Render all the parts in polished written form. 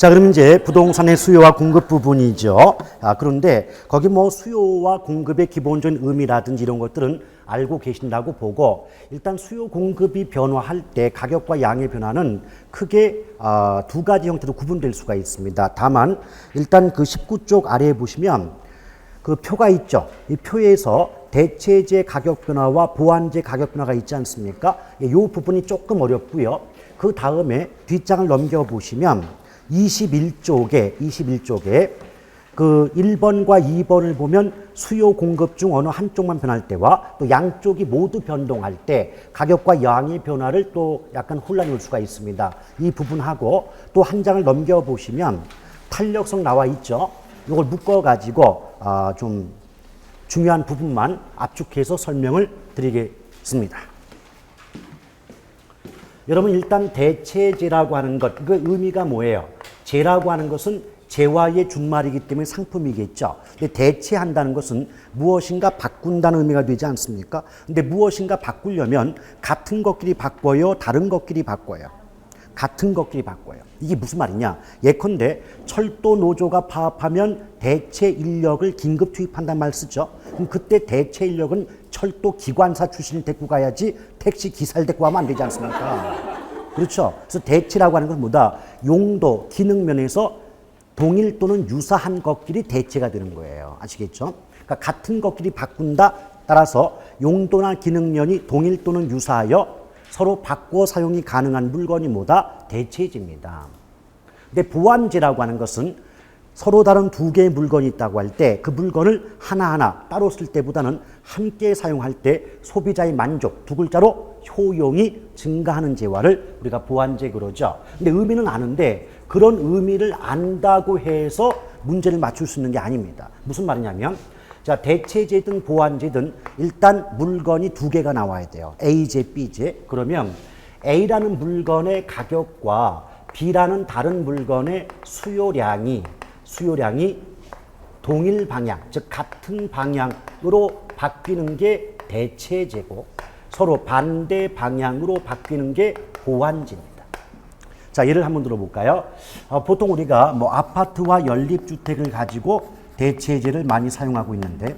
자, 그럼 이제 부동산의 수요와 공급 부분이죠. 그런데 거기 뭐 수요와 공급의 기본적인 의미라든지 이런 것들은 알고 계신다고 보고, 일단 수요 공급이 변화할 때 가격과 양의 변화는 크게 두 가지 형태로 구분될 수가 있습니다. 다만 일단 그 19쪽 아래에 보시면 그 표가 있죠. 이 표에서 대체재 가격 변화와 보완재 가격 변화가 있지 않습니까? 이 부분이 조금 어렵고요. 그 다음에 뒷장을 넘겨보시면 21쪽에 그 1번과 2번을 보면 수요 공급 중 어느 한쪽만 변할 때와 또 양쪽이 모두 변동할 때 가격과 양의 변화를 또 약간 혼란이 올 수가 있습니다. 이 부분하고 또 한 장을 넘겨보시면 탄력성 나와 있죠. 이걸 묶어가지고 좀 중요한 부분만 압축해서 설명을 드리겠습니다. 여러분, 일단 대체재라고 하는 것, 그 의미가 뭐예요? 재라고 하는 것은 재화의 준말이기 때문에 상품이겠죠. 근데 대체한다는 것은 무엇인가 바꾼다는 의미가 되지 않습니까? 근데 무엇인가 바꾸려면 같은 것끼리 바꿔요, 다른 것끼리 바꿔요. 같은 것끼리 바꿔요. 이게 무슨 말이냐? 예컨대 철도 노조가 파업하면 대체 인력을 긴급 투입한다는 말 쓰죠. 그럼 그때 대체 인력은 철도 기관사 출신을 데리고 가야지 택시 기사를 데리고 가면 안 되지 않습니까? 그렇죠. 그래서 대체라고 하는 건 뭐다? 용도, 기능 면에서 동일 또는 유사한 것끼리 대체가 되는 거예요. 아시겠죠? 그러니까 같은 것끼리 바꾼다. 따라서 용도나 기능 면이 동일 또는 유사하여 서로 바꿔 사용이 가능한 물건이 뭐다? 대체재입니다. 근데 보완재라고 하는 것은 서로 다른 두 개의 물건이 있다고 할 때 그 물건을 하나하나 따로 쓸 때보다는 함께 사용할 때 소비자의 만족, 두 글자로 효용이 증가하는 재화를 우리가 보완재 그러죠. 근데 의미는 아는데 그런 의미를 안다고 해서 문제를 맞출 수 있는 게 아닙니다. 무슨 말이냐면, 자, 대체재든 보완재든 일단 물건이 두 개가 나와야 돼요. A재, B재. 그러면 A라는 물건의 가격과 B라는 다른 물건의 수요량이 동일 방향, 즉 같은 방향으로 바뀌는 게 대체재고 서로 반대 방향으로 바뀌는 게 보완재입니다. 자, 예를 한번 들어볼까요? 보통 우리가 뭐 아파트와 연립주택을 가지고 대체재를 많이 사용하고 있는데,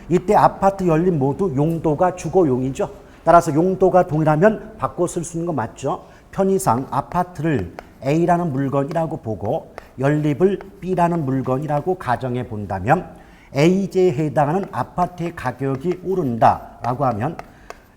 이때 아파트, 연립 모두 용도가 주거용이죠. 따라서 용도가 동일하면 바꿔 쓸 수 있는 거 맞죠? 편의상 아파트를 A라는 물건이라고 보고 연립을 B라는 물건이라고 가정해 본다면 A재에 해당하는 아파트의 가격이 오른다라고 하면,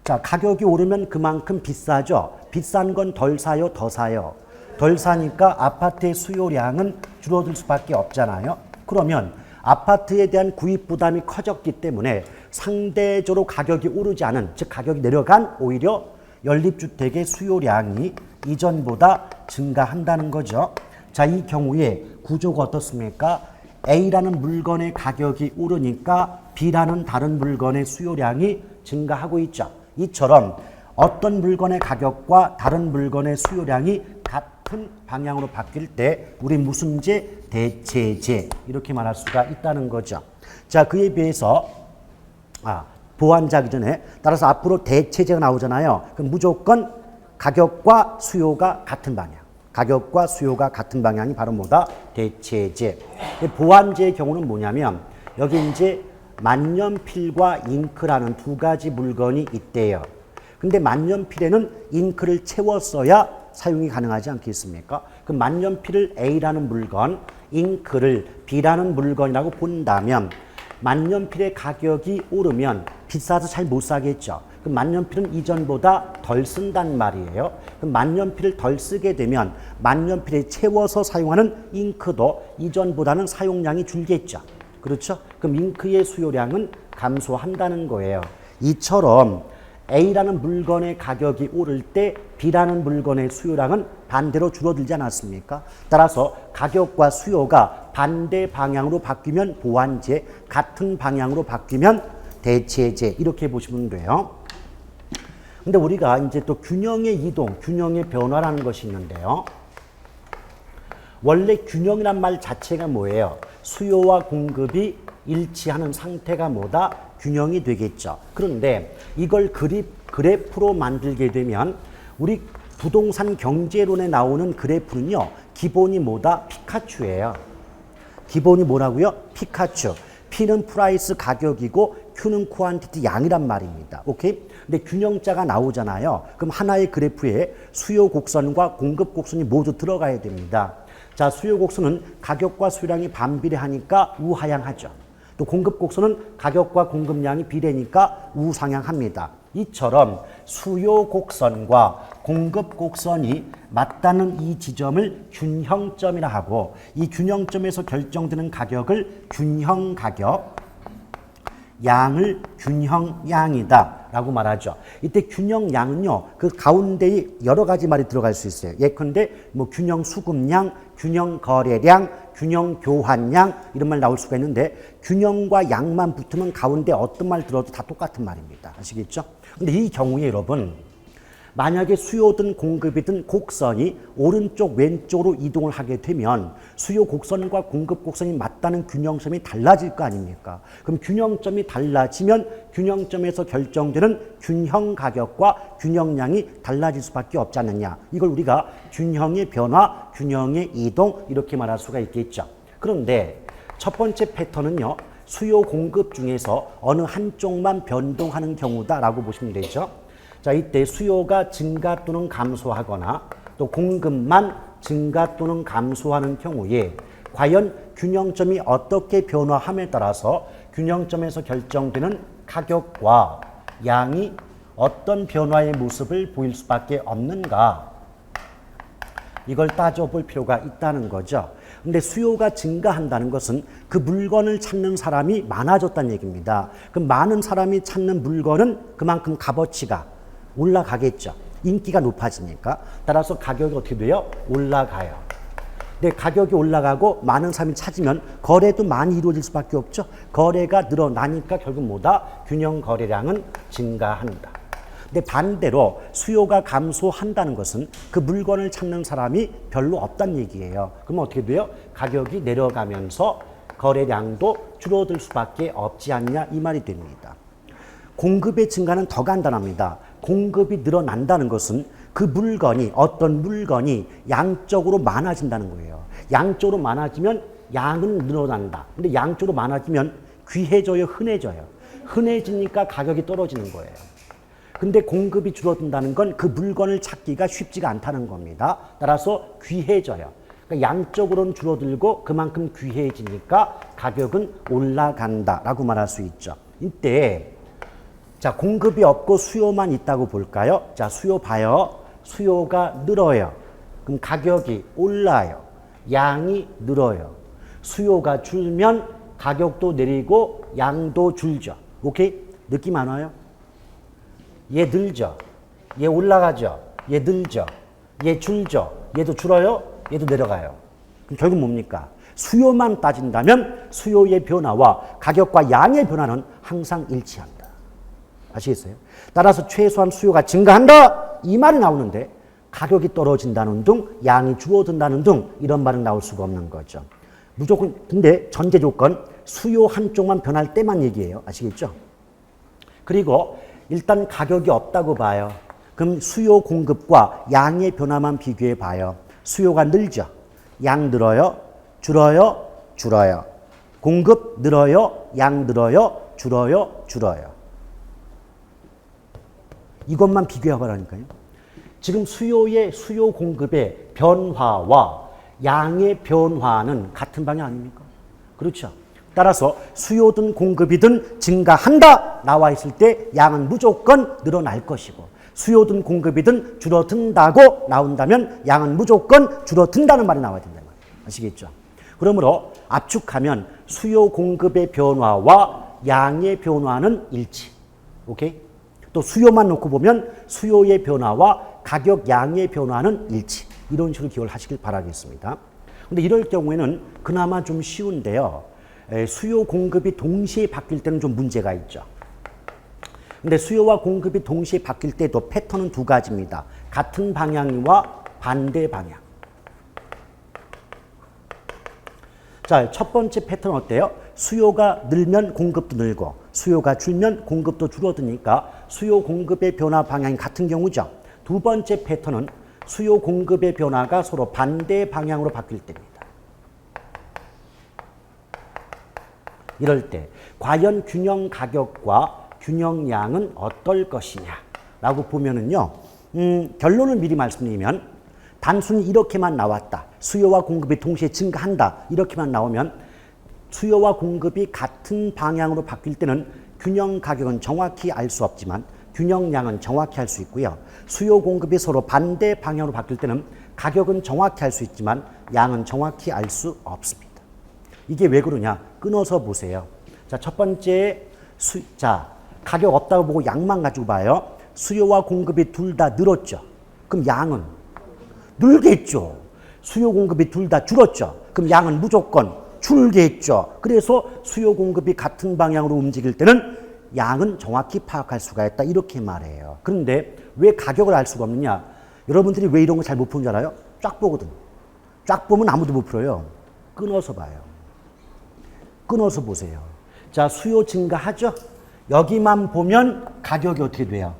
자, 가격이 오르면 그만큼 비싸죠. 비싼 건 덜 사요, 더 사요? 덜 사니까 아파트의 수요량은 줄어들 수밖에 없잖아요. 그러면 아파트에 대한 구입 부담이 커졌기 때문에 상대적으로 가격이 오르지 않은, 즉 가격이 내려간 오히려 연립주택의 수요량이 이전보다 증가한다는 거죠. 자, 이 경우에 구조가 어떻습니까? A라는 물건의 가격이 오르니까 B라는 다른 물건의 수요량이 증가하고 있죠. 이처럼 어떤 물건의 가격과 다른 물건의 수요량이 같은 방향으로 바뀔 때 우리 무슨 재? 대체재, 이렇게 말할 수가 있다는 거죠. 자, 그에 비해서 보완재하기 전에, 따라서 앞으로 대체재가 나오잖아요. 그럼 무조건 가격과 수요가 같은 방향, 가격과 수요가 같은 방향이 바로 뭐다? 대체재. 보완재의 경우는 뭐냐면, 여기 이제 만년필과 잉크라는 두 가지 물건이 있대요. 근데 만년필에는 잉크를 채웠어야 사용이 가능하지 않겠습니까? 그 만년필을 A라는 물건, 잉크를 B라는 물건이라고 본다면 만년필의 가격이 오르면 비싸서 잘 못 사겠죠. 그 만년필은 이전보다 덜 쓴단 말이에요. 그 만년필을 덜 쓰게 되면 만년필에 채워서 사용하는 잉크도 이전보다는 사용량이 줄겠죠. 그렇죠? 그럼 잉크의 수요량은 감소한다는 거예요. 이처럼 A라는 물건의 가격이 오를 때 B라는 물건의 수요량은 반대로 줄어들지 않았습니까? 따라서 가격과 수요가 반대 방향으로 바뀌면 보완재, 같은 방향으로 바뀌면 대체재, 이렇게 보시면 돼요. 근데 우리가 이제 또 균형의 이동, 균형의 변화라는 것이 있는데요. 원래 균형이란 말 자체가 뭐예요? 수요와 공급이 일치하는 상태가 뭐다? 균형이 되겠죠. 그런데 이걸 그래프로 만들게 되면 우리 부동산 경제론에 나오는 그래프는요, 기본이 뭐다? 피카츄예요. 기본이 뭐라고요? 피카츄. P는 프라이스 가격이고 Q는 쿼안티티 양이란 말입니다. 오케이? 근데 균형자가 나오잖아요. 그럼 하나의 그래프에 수요 곡선과 공급 곡선이 모두 들어가야 됩니다. 자, 수요 곡선은 가격과 수요량이 반비례하니까 우하향하죠. 또 공급 곡선은 가격과 공급량이 비례니까 우상향합니다. 이처럼 수요 곡선과 공급 곡선이 맞닿는 이 지점을 균형점이라 하고 이 균형점에서 결정되는 가격을 균형 가격, 양을 균형 양이다 라고 말하죠. 이때 균형 양은요, 그 가운데에 여러 가지 말이 들어갈 수 있어요. 예컨대 뭐 균형 수급량, 균형 거래량, 균형 교환량 이런 말 나올 수가 있는데 균형과 양만 붙으면 가운데 어떤 말 들어도 다 똑같은 말입니다. 아시겠죠? 근데 이 경우에 여러분 만약에 수요든 공급이든 곡선이 오른쪽 왼쪽으로 이동을 하게 되면 수요 곡선과 공급 곡선이 맞닿는 균형점이 달라질 거 아닙니까? 그럼 균형점이 달라지면 균형점에서 결정되는 균형 가격과 균형량이 달라질 수밖에 없지 않느냐. 이걸 우리가 균형의 변화, 균형의 이동 이렇게 말할 수가 있겠죠. 그런데 첫 번째 패턴은요. 수요 공급 중에서 어느 한쪽만 변동하는 경우다라고 보시면 되죠. 자, 이때 수요가 증가 또는 감소하거나 또 공급만 증가 또는 감소하는 경우에 과연 균형점이 어떻게 변화함에 따라서 균형점에서 결정되는 가격과 양이 어떤 변화의 모습을 보일 수밖에 없는가? 이걸 따져볼 필요가 있다는 거죠. 근데 수요가 증가한다는 것은 그 물건을 찾는 사람이 많아졌다는 얘기입니다. 그 많은 사람이 찾는 물건은 그만큼 값어치가 올라가겠죠. 인기가 높아지니까. 따라서 가격이 어떻게 돼요? 올라가요. 근데 가격이 올라가고 많은 사람이 찾으면 거래도 많이 이루어질 수밖에 없죠. 거래가 늘어나니까 결국 뭐다? 균형 거래량은 증가한다. 근데 반대로 수요가 감소한다는 것은 그 물건을 찾는 사람이 별로 없다는 얘기예요. 그러면 어떻게 돼요? 가격이 내려가면서 거래량도 줄어들 수밖에 없지 않냐 이 말이 됩니다. 공급의 증가는 더 간단합니다. 공급이 늘어난다는 것은 그 물건이 어떤 물건이 양적으로 많아진다는 거예요. 양적으로 많아지면 양은 늘어난다. 근데 양적으로 많아지면 귀해져요, 흔해져요. 흔해지니까 가격이 떨어지는 거예요. 근데 공급이 줄어든다는 건 그 물건을 찾기가 쉽지가 않다는 겁니다. 따라서 귀해져요. 그러니까 양적으로는 줄어들고 그만큼 귀해지니까 가격은 올라간다라고 말할 수 있죠. 이때 자, 공급이 없고 수요만 있다고 볼까요? 자, 수요 봐요. 수요가 늘어요. 그럼 가격이 올라요. 양이 늘어요. 수요가 줄면 가격도 내리고 양도 줄죠. 오케이? 느낌 안 와요? 얘 늘죠. 얘 올라가죠. 얘 늘죠. 얘 줄죠. 얘도 줄어요. 얘도 내려가요. 그럼 결국 뭡니까? 수요만 따진다면 수요의 변화와 가격과 양의 변화는 항상 일치합니다. 아시겠어요? 따라서 최소한 수요가 증가한다 이 말이 나오는데 가격이 떨어진다는 등 양이 줄어든다는 등 이런 말은 나올 수가 없는 거죠. 무조건 근데 전제 조건 수요 한쪽만 변할 때만 얘기해요. 아시겠죠? 그리고 일단 가격이 없다고 봐요. 그럼 수요 공급과 양의 변화만 비교해 봐요. 수요가 늘죠. 양 늘어요. 줄어요. 줄어요. 공급 늘어요. 양 늘어요. 줄어요. 줄어요. 이것만 비교해 보라니까요. 지금 수요 공급의 변화와 양의 변화는 같은 방향 아닙니까? 그렇죠. 따라서 수요든 공급이든 증가한다 나와 있을 때 양은 무조건 늘어날 것이고 수요든 공급이든 줄어든다고 나온다면 양은 무조건 줄어든다는 말이 나와야 된다는 말이에요. 아시겠죠? 그러므로 압축하면 수요 공급의 변화와 양의 변화는 일치. 오케이? 또 수요만 놓고 보면 수요의 변화와 가격 양의 변화는 일치. 이런 식으로 기억을 하시길 바라겠습니다. 근데 이럴 경우에는 그나마 좀 쉬운데요. 수요 공급이 동시에 바뀔 때는 좀 문제가 있죠. 근데 수요와 공급이 동시에 바뀔 때도 패턴은 두 가지입니다. 같은 방향이와 반대 방향. 자, 첫 번째 패턴은 어때요? 수요가 늘면 공급도 늘고 수요가 줄면 공급도 줄어드니까 수요 공급의 변화 방향이 같은 경우죠. 두 번째 패턴은 수요 공급의 변화가 서로 반대 방향으로 바뀔 때입니다. 이럴 때 과연 균형 가격과 균형 양은 어떨 것이냐라고 보면은요, 결론을 미리 말씀드리면 단순히 이렇게만 나왔다. 수요와 공급이 동시에 증가한다. 이렇게만 나오면 수요와 공급이 같은 방향으로 바뀔 때는 균형 가격은 정확히 알 수 없지만 균형 양은 정확히 알 수 있고요. 수요 공급이 서로 반대 방향으로 바뀔 때는 가격은 정확히 알 수 있지만 양은 정확히 알 수 없습니다. 이게 왜 그러냐? 끊어서 보세요. 자, 첫 번째, 가격 없다고 보고 양만 가지고 봐요. 수요와 공급이 둘 다 늘었죠. 그럼 양은 늘겠죠. 수요 공급이 둘 다 줄었죠. 그럼 양은 무조건 줄겠죠. 그래서 수요 공급이 같은 방향으로 움직일 때는 양은 정확히 파악할 수가 있다. 이렇게 말해요. 그런데 왜 가격을 알 수가 없느냐? 여러분들이 왜 이런 거 잘 못 푸는 줄 알아요? 쫙 보거든. 쫙 보면 아무도 못 풀어요. 끊어서 봐요. 끊어서 보세요. 자, 수요 증가하죠? 여기만 보면 가격이 어떻게 돼요?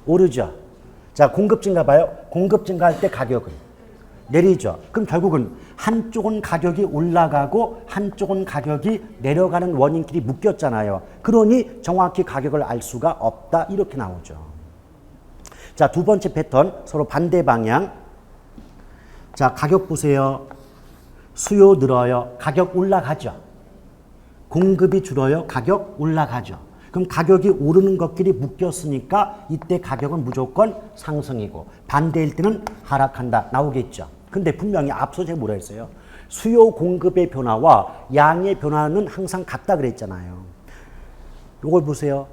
오르죠? 자, 공급 증가 봐요. 공급 증가할 때 가격은 내리죠. 그럼 결국은 한쪽은 가격이 올라가고 한쪽은 가격이 내려가는 원인끼리 묶였잖아요. 그러니 정확히 가격을 알 수가 없다. 이렇게 나오죠. 자, 두 번째 패턴 서로 반대 방향. 자, 가격 보세요. 수요 늘어요. 가격 올라가죠. 공급이 줄어요. 가격 올라가죠. 그럼 가격이 오르는 것끼리 묶였으니까 이때 가격은 무조건 상승이고 반대일 때는 하락한다. 나오겠죠. 근데 분명히 앞서 제가 뭐라 했어요? 수요 공급의 변화와 양의 변화는 항상 같다 그랬잖아요. 이걸 보세요.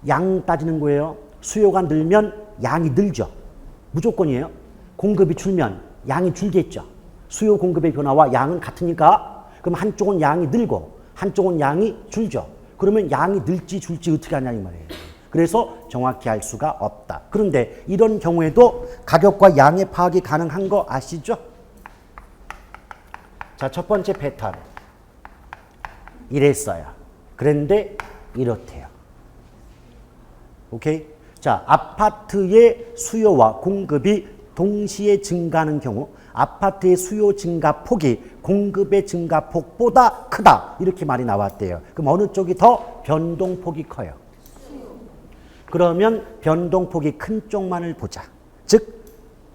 양 따지는 거예요. 수요가 늘면 양이 늘죠. 무조건이에요. 공급이 줄면 양이 줄겠죠. 수요 공급의 변화와 양은 같으니까 그럼 한쪽은 양이 늘고 한쪽은 양이 줄죠. 그러면 양이 늘지 줄지 어떻게 하냐 이 말이에요. 그래서 정확히 알 수가 없다. 그런데 이런 경우에도 가격과 양의 파악이 가능한 거 아시죠? 자, 첫 번째 패턴. 이랬어요. 그런데 이렇대요. 오케이? 자, 아파트의 수요와 공급이 동시에 증가하는 경우 아파트의 수요 증가 폭이 공급의 증가 폭보다 크다. 이렇게 말이 나왔대요. 그럼 어느 쪽이 더 변동폭이 커요? 그러면 변동폭이 큰 쪽만을 보자. 즉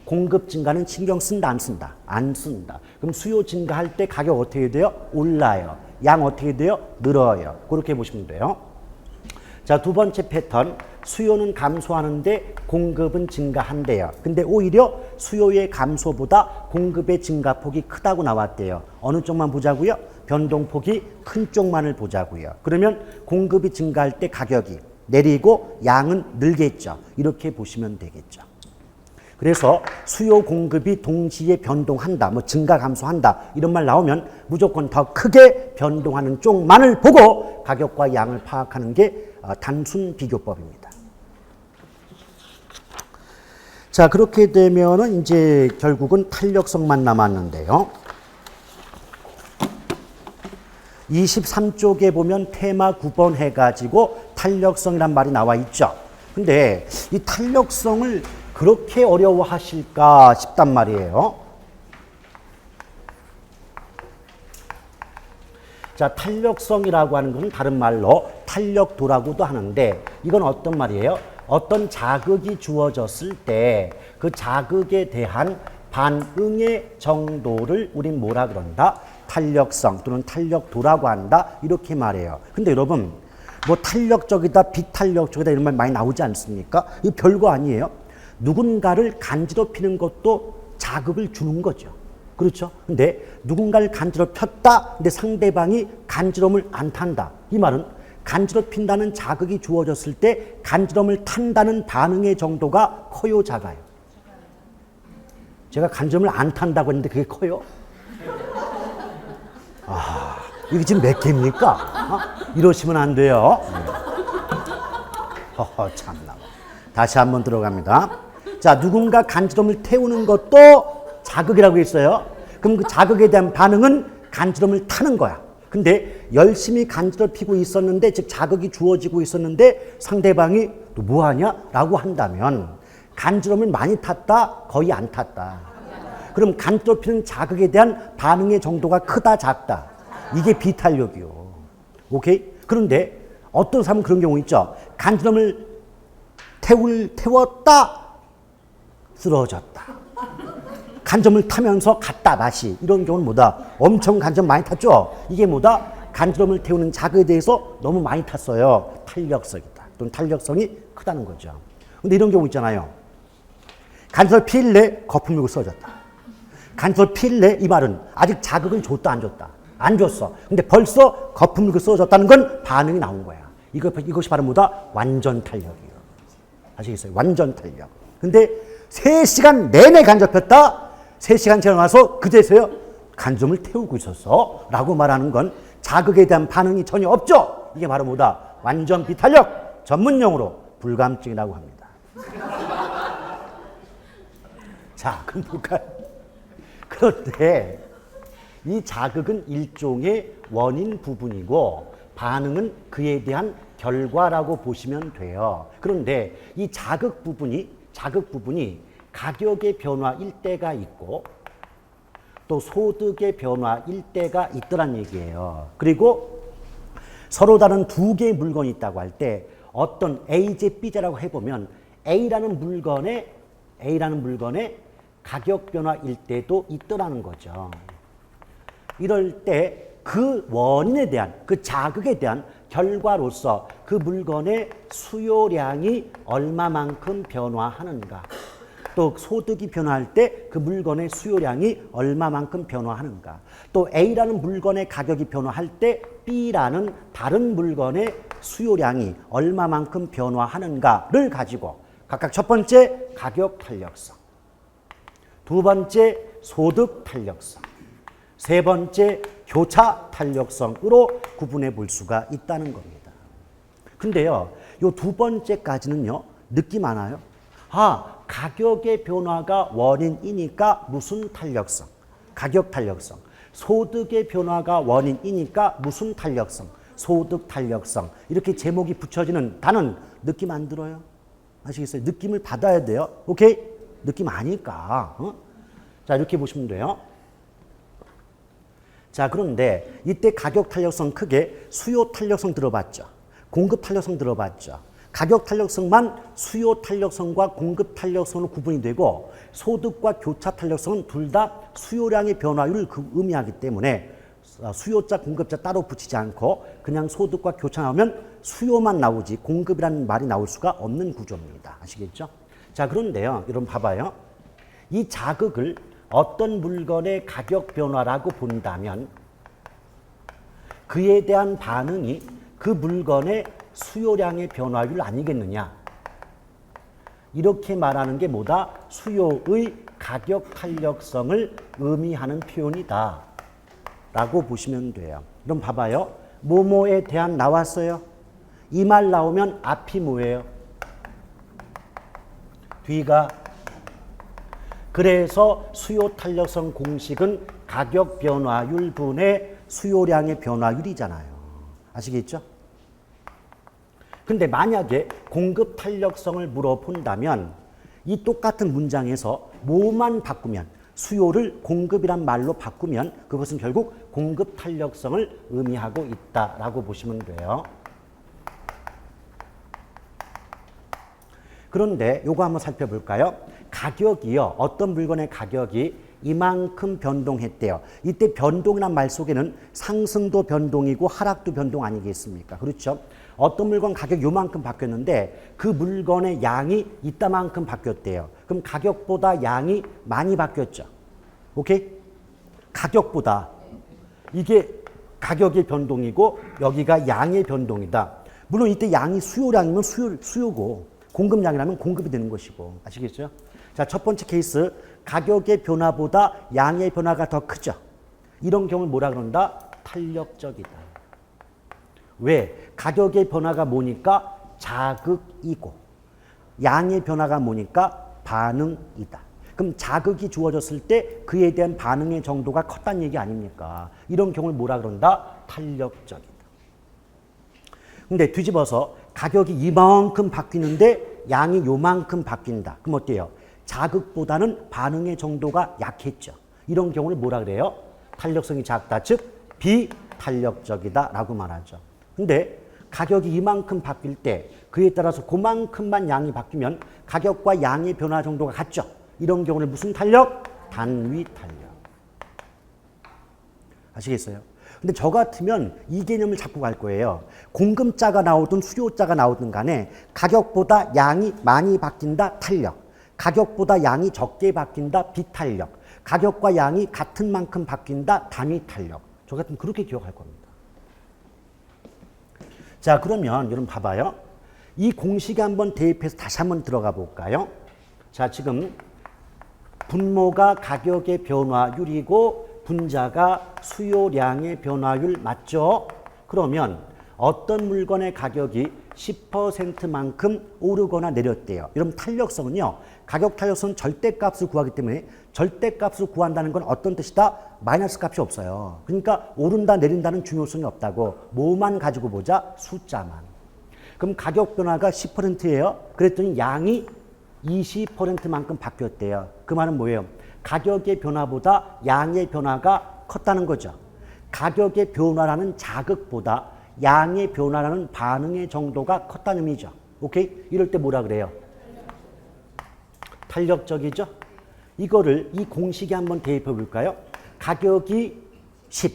공급 증가는 신경 쓴다 안 쓴다? 안 쓴다. 그럼 수요 증가할 때 가격 어떻게 돼요? 올라요. 양 어떻게 돼요? 늘어요. 그렇게 보시면 돼요. 자, 두 번째 패턴. 수요는 감소하는데 공급은 증가한대요. 근데 오히려 수요의 감소보다 공급의 증가폭이 크다고 나왔대요. 어느 쪽만 보자고요? 변동폭이 큰 쪽만을 보자고요. 그러면 공급이 증가할 때 가격이 내리고 양은 늘겠죠. 이렇게 보시면 되겠죠. 그래서 수요 공급이 동시에 변동한다, 뭐 증가 감소한다 이런 말 나오면 무조건 더 크게 변동하는 쪽만을 보고 가격과 양을 파악하는 게 단순 비교법입니다. 자, 그렇게 되면은 이제 결국은 탄력성만 남았는데요. 23쪽에 보면 테마 9번 해가지고 탄력성이란 말이 나와 있죠. 근데 이 탄력성을 그렇게 어려워하실까 싶단 말이에요. 자, 탄력성이라고 하는 것은 다른 말로 탄력도라고도 하는데 이건 어떤 말이에요? 어떤 자극이 주어졌을 때 그 자극에 대한 반응의 정도를 우린 뭐라 그런다? 탄력성 또는 탄력도라고 한다. 이렇게 말해요. 근데 여러분, 뭐 탄력적이다, 비탄력적이다 이런 말 많이 나오지 않습니까? 이거 별거 아니에요. 누군가를 간지럽히는 것도 자극을 주는 거죠. 그렇죠? 근데 누군가를 간지럽혔다. 근데 상대방이 간지럼을 안 탄다. 이 말은 간지럽힌다는 자극이 주어졌을 때 간지럼을 탄다는 반응의 정도가 커요, 작아요? 제가 간지럼을 안 탄다고 했는데 그게 커요? 아, 이게 지금 몇 개입니까? 이러시면 안 돼요. 허허, 참나. 다시 한번 들어갑니다. 자, 누군가 간지럼을 태우는 것도 자극이라고 했어요. 그럼 그 자극에 대한 반응은 간지럼을 타는 거야. 근데 열심히 간지럽히고 있었는데, 즉 자극이 주어지고 있었는데 상대방이 너 뭐하냐? 라고 한다면 간지럼을 많이 탔다, 거의 안 탔다. 그럼 간지럽히는 자극에 대한 반응의 정도가 크다, 작다. 이게 비탄력이요. 오케이? 그런데 어떤 사람은 그런 경우 있죠. 간지럼을 태웠다, 쓰러졌다. 간지럼을 타면서 갔다, 다시. 이런 경우는 뭐다? 엄청 간지럼 많이 탔죠? 이게 뭐다? 간지럼을 태우는 자극에 대해서 너무 많이 탔어요. 탄력성이다. 또는 탄력성이 크다는 거죠. 근데 이런 경우 있잖아요. 간지럼을 피울래? 거품 물고 쓰러졌다. 간지럼을 피울래? 이 말은 아직 자극을 줬다, 안 줬다? 안 줬어. 근데 벌써 거품 물고 쓰러졌다는 건 반응이 나온 거야. 이것이 바로 뭐다? 완전 탄력이에요. 아시겠어요? 완전 탄력. 근데 3시간 내내 간접했다? 3시간 지나서 그제서야 간지럼을 태우고 있었어. 라고 말하는 건 자극에 대한 반응이 전혀 없죠? 이게 바로 뭐다? 완전 비탄력. 전문용어로 불감증이라고 합니다. 자, 그럼 볼까요? 그런데 이 자극은 일종의 원인 부분이고 반응은 그에 대한 결과라고 보시면 돼요. 그런데 이 자극 부분이 가격의 변화일 때가 있고 또 소득의 변화일 때가 있더란 얘기예요. 그리고 서로 다른 두 개의 물건이 있다고 할 때 어떤 A제 B제라고 해보면 A라는 물건의 가격 변화일 때도 있더라는 거죠. 이럴 때 그 원인에 대한, 그 자극에 대한 결과로서 그 물건의 수요량이 얼마만큼 변화하는가, 또 소득이 변화할 때 그 물건의 수요량이 얼마만큼 변화하는가, 또 A라는 물건의 가격이 변화할 때 B라는 다른 물건의 수요량이 얼마만큼 변화하는가를 가지고 각각 첫 번째 가격 탄력성, 두 번째 소득 탄력성, 세 번째 교차 탄력성으로 구분해 볼 수가 있다는 겁니다. 근데요, 요 두 번째까지는요, 느낌 안 와요? 아, 가격의 변화가 원인이니까 무슨 탄력성, 가격 탄력성, 소득의 변화가 원인이니까 무슨 탄력성, 소득 탄력성, 이렇게 제목이 붙여지는 단어는 느낌 안 들어요? 아시겠어요? 느낌을 받아야 돼요. 오케이? 느낌 아니까. 자, 이렇게 보시면 돼요. 자, 그런데 이때 가격 탄력성 크게 수요 탄력성 들어봤죠. 공급 탄력성 들어봤죠. 가격 탄력성만 수요 탄력성과 공급 탄력성으로 구분이 되고 소득과 교차 탄력성은 둘 다 수요량의 변화율을 의미하기 때문에 수요자, 공급자 따로 붙이지 않고 그냥 소득과 교차 나오면 수요만 나오지 공급이라는 말이 나올 수가 없는 구조입니다. 아시겠죠? 자, 그런데요, 여러분 봐봐요. 이 자극을 어떤 물건의 가격 변화라고 본다면 그에 대한 반응이 그 물건의 수요량의 변화율 아니겠느냐. 이렇게 말하는 게 뭐다? 수요의 가격 탄력성을 의미하는 표현이다 라고 보시면 돼요. 그럼 봐봐요. 뭐뭐에 대한 나왔어요. 이 말 나오면 앞이 뭐예요? 뒤가. 그래서 수요 탄력성 공식은 가격 변화율 분의 수요량의 변화율이잖아요. 아시겠죠? 근데 만약에 공급 탄력성을 물어본다면 이 똑같은 문장에서 뭐만 바꾸면, 수요를 공급이란 말로 바꾸면 그것은 결국 공급 탄력성을 의미하고 있다라고 보시면 돼요. 그런데 요거 한번 살펴볼까요? 가격이요. 어떤 물건의 가격이 이만큼 변동했대요. 이때 변동이란 말 속에는 상승도 변동이고 하락도 변동 아니겠습니까? 그렇죠? 어떤 물건 가격이 요만큼 바뀌었는데 그 물건의 양이 이따만큼 바뀌었대요. 그럼 가격보다 양이 많이 바뀌었죠. 오케이? 가격보다. 이게 가격의 변동이고 여기가 양의 변동이다. 물론 이때 양이 수요량이면 수요고 공급량이라면 공급이 되는 것이고. 아시겠죠? 자, 첫 번째 케이스. 가격의 변화보다 양의 변화가 더 크죠. 이런 경우를 뭐라 그런다? 탄력적이다. 왜? 가격의 변화가 뭐니까? 자극이고 양의 변화가 뭐니까? 반응이다. 그럼 자극이 주어졌을 때 그에 대한 반응의 정도가 컸다는 얘기 아닙니까? 이런 경우를 뭐라 그런다? 탄력적이다. 근데 뒤집어서 가격이 이만큼 바뀌는데 양이 요만큼 바뀐다. 그럼 어때요? 자극보다는 반응의 정도가 약했죠. 이런 경우를 뭐라 그래요? 탄력성이 작다, 즉 비탄력적이다 라고 말하죠. 근데 가격이 이만큼 바뀔 때 그에 따라서 그만큼만 양이 바뀌면 가격과 양의 변화 정도가 같죠. 이런 경우를 무슨 탄력? 단위 탄력. 아시겠어요? 근데 저 같으면 이 개념을 잡고 갈 거예요. 공급자가 나오든 수요자가 나오든 간에 가격보다 양이 많이 바뀐다, 탄력. 가격보다 양이 적게 바뀐다, 비탄력. 가격과 양이 같은 만큼 바뀐다, 단위 탄력. 저 같으면 그렇게 기억할 겁니다. 자, 그러면 여러분 봐봐요. 이 공식에 한번 대입해서 다시 한번 들어가 볼까요? 자, 지금 분모가 가격의 변화율이고 분자가 수요량의 변화율 맞죠? 그러면 어떤 물건의 가격이 10%만큼 오르거나 내렸대요. 여러분 탄력성은요. 가격 탄력성은 절대값을 구하기 때문에 절대값을 구한다는 건 어떤 뜻이다? 마이너스 값이 없어요. 그러니까 오른다 내린다는 중요성이 없다고. 뭐만 가지고 보자? 숫자만. 그럼 가격 변화가 10%예요. 그랬더니 양이 20%만큼 바뀌었대요. 그 말은 뭐예요? 가격의 변화보다 양의 변화가 컸다는 거죠. 가격의 변화라는 자극보다 양의 변화라는 반응의 정도가 컸다는 의미죠. 오케이? 이럴 때 뭐라 그래요? 탄력적이죠? 이거를 이 공식에 한번 대입해 볼까요? 가격이 10,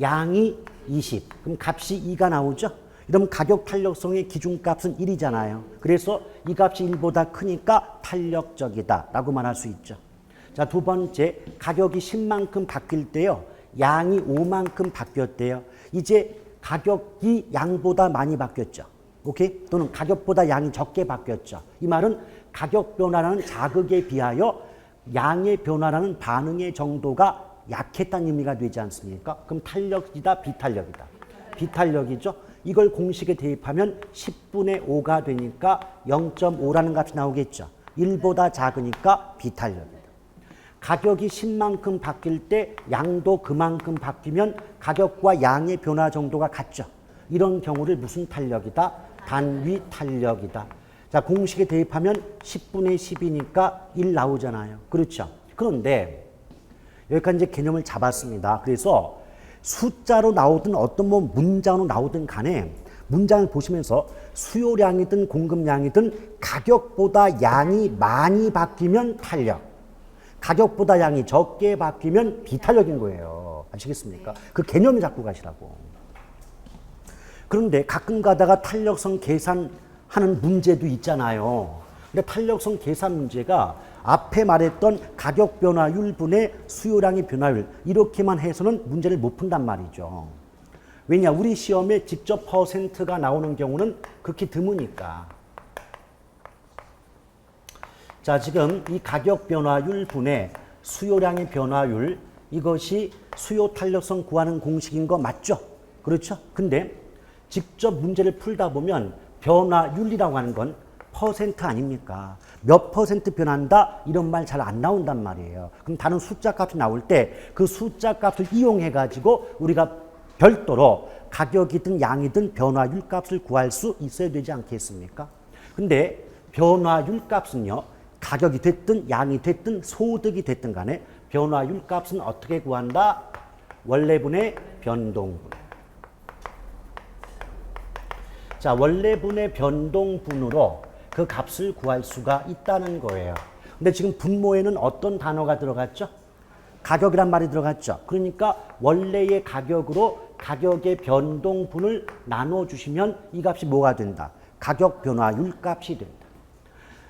양이 20. 그럼 값이 2가 나오죠? 이러면 가격 탄력성의 기준값은 1이잖아요. 그래서 이 값이 1보다 크니까 탄력적이다 라고 말할 수 있죠. 자, 두 번째, 가격이 10만큼 바뀔 때요. 양이 5만큼 바뀌었대요. 이제 가격이 양보다 많이 바뀌었죠. 오케이? 또는 가격보다 양이 적게 바뀌었죠. 이 말은 가격 변화라는 자극에 비하여 양의 변화라는 반응의 정도가 약했다는 의미가 되지 않습니까? 그럼 탄력이다, 비탄력이다. 비탄력이죠. 이걸 공식에 대입하면 10분의 5가 되니까 0.5라는 값이 나오겠죠. 1보다 작으니까 비탄력이다. 가격이 10만큼 바뀔 때 양도 그만큼 바뀌면 가격과 양의 변화 정도가 같죠. 이런 경우를 무슨 탄력이다? 단위 탄력이다. 자, 공식에 대입하면 10분의 10이니까 1 나오잖아요. 그렇죠. 그런데 여기까지 이제 개념을 잡았습니다. 그래서 숫자로 나오든 어떤 뭐 문장으로 나오든 간에 문장을 보시면서 수요량이든 공급량이든 가격보다 양이 많이 바뀌면 탄력, 가격보다 양이 적게 바뀌면 비탄력인 거예요. 아시겠습니까? 그 개념을 잡고 가시라고. 그런데 가끔 가다가 탄력성 계산하는 문제도 있잖아요. 근데 탄력성 계산 문제가 앞에 말했던 가격 변화율 분의 수요량의 변화율 이렇게만 해서는 문제를 못 푼단 말이죠. 왜냐? 우리 시험에 직접 퍼센트가 나오는 경우는 극히 드무니까. 자, 지금 이 가격 변화율 분의 수요량의 변화율 이것이 수요 탄력성 구하는 공식인 거 맞죠? 그렇죠? 근데 직접 문제를 풀다 보면 변화율이라고 하는 건 퍼센트 아닙니까? 몇 퍼센트 변한다? 이런 말 잘 안 나온단 말이에요. 그럼 다른 숫자 값이 나올 때 그 숫자 값을 이용해 가지고 우리가 별도로 가격이든 양이든 변화율 값을 구할 수 있어야 되지 않겠습니까? 근데 변화율 값은요. 가격이 됐든 양이 됐든 소득이 됐든 간에 변화율 값은 어떻게 구한다? 원래분의 변동분. 자, 원래분의 변동분으로 그 값을 구할 수가 있다는 거예요. 근데 지금 분모에는 어떤 단어가 들어갔죠? 가격이란 말이 들어갔죠. 그러니까 원래의 가격으로 가격의 변동분을 나눠주시면 이 값이 뭐가 된다? 가격 변화율 값이 된다.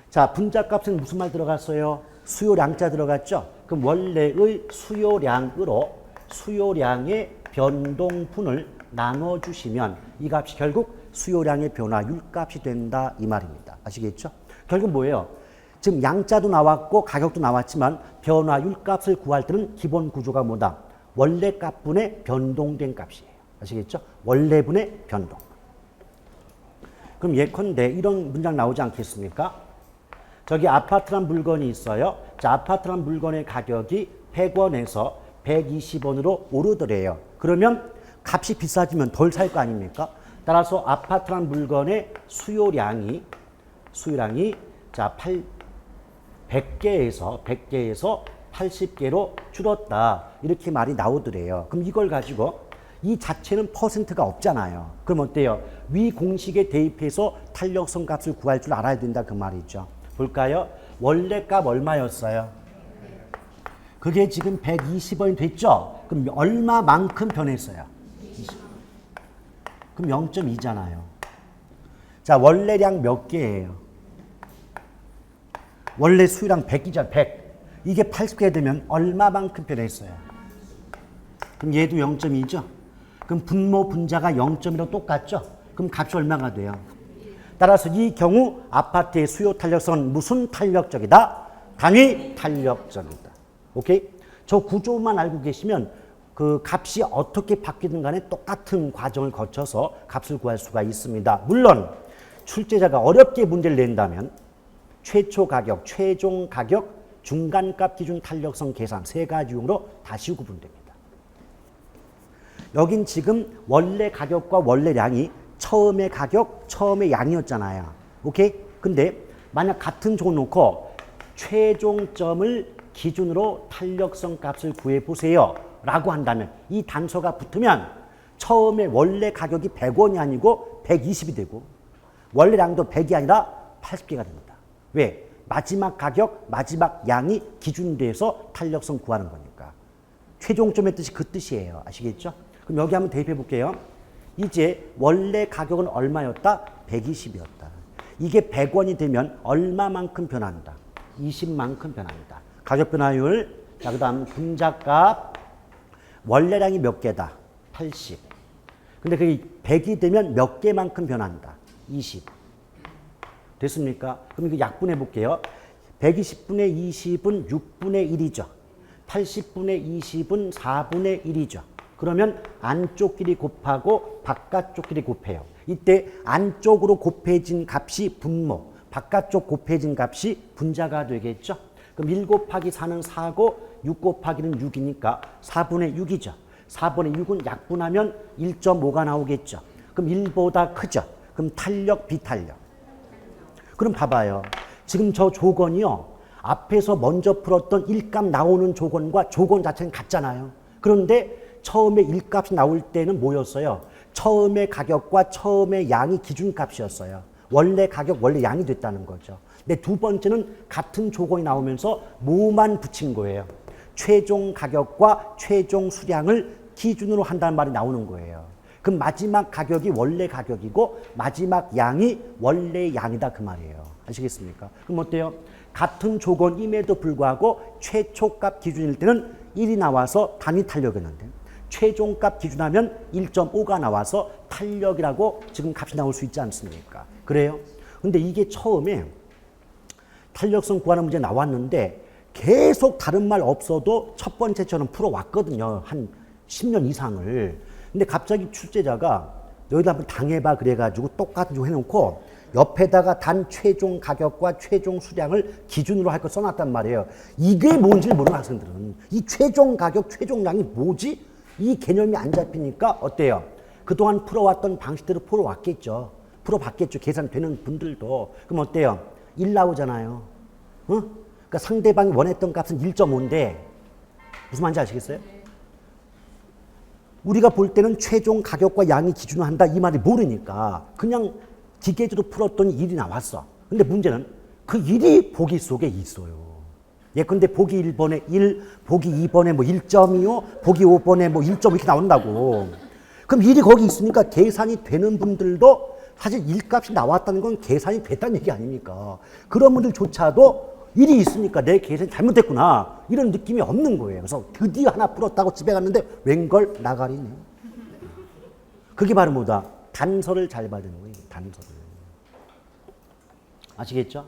자, 분자값은 무슨 말 들어갔어요? 수요량자 들어갔죠? 그럼 원래의 수요량으로 수요량의 변동분을 나눠주시면 이 값이 결국 수요량의 변화율 값이 된다 이 말입니다. 아시겠죠? 결국 뭐예요? 지금 양자도 나왔고 가격도 나왔지만 변화율 값을 구할 때는 기본 구조가 뭐다? 원래 값분의 변동된 값이에요. 아시겠죠? 원래분의 변동. 그럼 예컨대 이런 문장 나오지 않겠습니까? 저기 아파트란 물건이 있어요. 자, 아파트란 물건의 가격이 100원에서 120원으로 오르더래요. 그러면 값이 비싸지면 덜 살 거 아닙니까? 따라서 아파트란 물건의 수요량이 수요량이 자 100개에서 80개로 줄었다. 이렇게 말이 나오더래요. 그럼 이걸 가지고 이 자체는 퍼센트가 없잖아요. 그럼 어때요? 위 공식에 대입해서 탄력성 값을 구할 줄 알아야 된다 그 말이죠. 볼까요? 원래 값 얼마였어요? 그게 지금 120원이 됐죠? 그럼 얼마만큼 변했어요? 20. 그럼 0.2잖아요. 자, 원래량 몇 개예요? 원래 수요량 100이죠, 100. 이게 80개 되면 얼마만큼 변했어요? 그럼 얘도 0.2죠? 그럼 분모 분자가 0.1로 똑같죠? 그럼 값이 얼마가 돼요? 따라서 이 경우 아파트의 수요 탄력성은 무슨 탄력적이다? 단위 탄력적이다. 오케이? 저 구조만 알고 계시면 그 값이 어떻게 바뀌든 간에 똑같은 과정을 거쳐서 값을 구할 수가 있습니다. 물론 출제자가 어렵게 문제를 낸다면 최초 가격, 최종 가격, 중간값 기준 탄력성 계산 세 가지 용으로 다시 구분됩니다. 여긴 지금 원래 가격과 원래 양이 처음의 가격, 처음의 양이었잖아요. 오케이? 근데 만약 같은 조 놓고 최종점을 기준으로 탄력성 값을 구해보세요 라고 한다면 이 단서가 붙으면 처음에 원래 가격이 100원이 아니고 120이 되고 원래 양도 100이 아니라 80개가 됩니다. 왜? 마지막 가격, 마지막 양이 기준돼서 탄력성 구하는 거니까. 최종점의 뜻이 그 뜻이에요. 아시겠죠? 그럼 여기 한번 대입해 볼게요. 이제 원래 가격은 얼마였다? 120이었다. 이게 100원이 되면 얼마만큼 변한다? 20만큼 변한다. 가격 변화율. 자, 그 다음 분자값. 원래량이 몇 개다? 80. 근데 그게 100이 되면 몇 개만큼 변한다? 20. 됐습니까? 그럼 이거 약분해 볼게요. 120분의 20은 6분의 1이죠. 80분의 20은 4분의 1이죠. 그러면 안쪽끼리 곱하고 바깥쪽끼리 곱해요. 이때 안쪽으로 곱해진 값이 분모, 바깥쪽 곱해진 값이 분자가 되겠죠. 그럼 1 곱하기 4는 4고 6 곱하기는 6이니까 4분의 6이죠. 4분의 6은 약분하면 1.5가 나오겠죠. 그럼 1보다 크죠. 그럼 탄력, 비탄력. 그럼 봐봐요. 지금 저 조건이요. 앞에서 먼저 풀었던 1값 나오는 조건과 조건 자체는 같잖아요. 그런데 처음에 1값이 나올 때는 뭐였어요? 처음의 가격과 처음의 양이 기준값이었어요. 원래 가격, 원래 양이 됐다는 거죠. 근데 두 번째는 같은 조건이 나오면서 뭐만 붙인 거예요. 최종 가격과 최종 수량을 기준으로 한다는 말이 나오는 거예요. 그럼 마지막 가격이 원래 가격이고 마지막 양이 원래 양이다 그 말이에요. 아시겠습니까? 그럼 어때요? 같은 조건임에도 불구하고 최초값 기준일 때는 1이 나와서 단위 탄력이었는데 최종값 기준하면 1.5가 나와서 탄력이라고 지금 값이 나올 수 있지 않습니까? 그래요? 근데 이게 처음에 탄력성 구하는 문제 나왔는데 계속 다른 말 없어도 첫 번째처럼 풀어왔거든요. 한 10년 이상을. 근데 갑자기 출제자가 여기다 한번 당해봐 그래가지고 똑같은 거 해놓고 옆에다가 단 최종 가격과 최종 수량을 기준으로 할 거 써놨단 말이에요. 이게 뭔지 모르는 학생들은 이 최종 가격, 최종량이 뭐지? 이 개념이 안 잡히니까 어때요? 그동안 풀어왔던 방식대로 풀어왔겠죠. 풀어봤겠죠. 계산되는 분들도. 그럼 어때요? 1 나오잖아요. 그러니까 상대방이 원했던 값은 1.5인데 무슨 말인지 아시겠어요? 우리가 볼 때는 최종 가격과 양이 기준을 한다 이 말이 모르니까 그냥 기계적으로 풀었더니 1이 나왔어. 근데 문제는 그 1이 보기 속에 있어요. 예컨대 보기 1번에 1, 보기 2번에 뭐 1.25, 보기 5번에 뭐 1.5 이렇게 나온다고. 그럼 1이 거기 있으니까 계산이 되는 분들도 사실 1값이 나왔다는 건 계산이 됐다는 얘기 아닙니까? 그런 분들조차도 1이 있으니까 내 계산이 잘못됐구나 이런 느낌이 없는 거예요. 그래서 드디어 하나 풀었다고 집에 갔는데 웬걸 나가리네. 그게 바로 뭐다? 단서를 잘 봐야 되는 거예요. 단서를. 아시겠죠?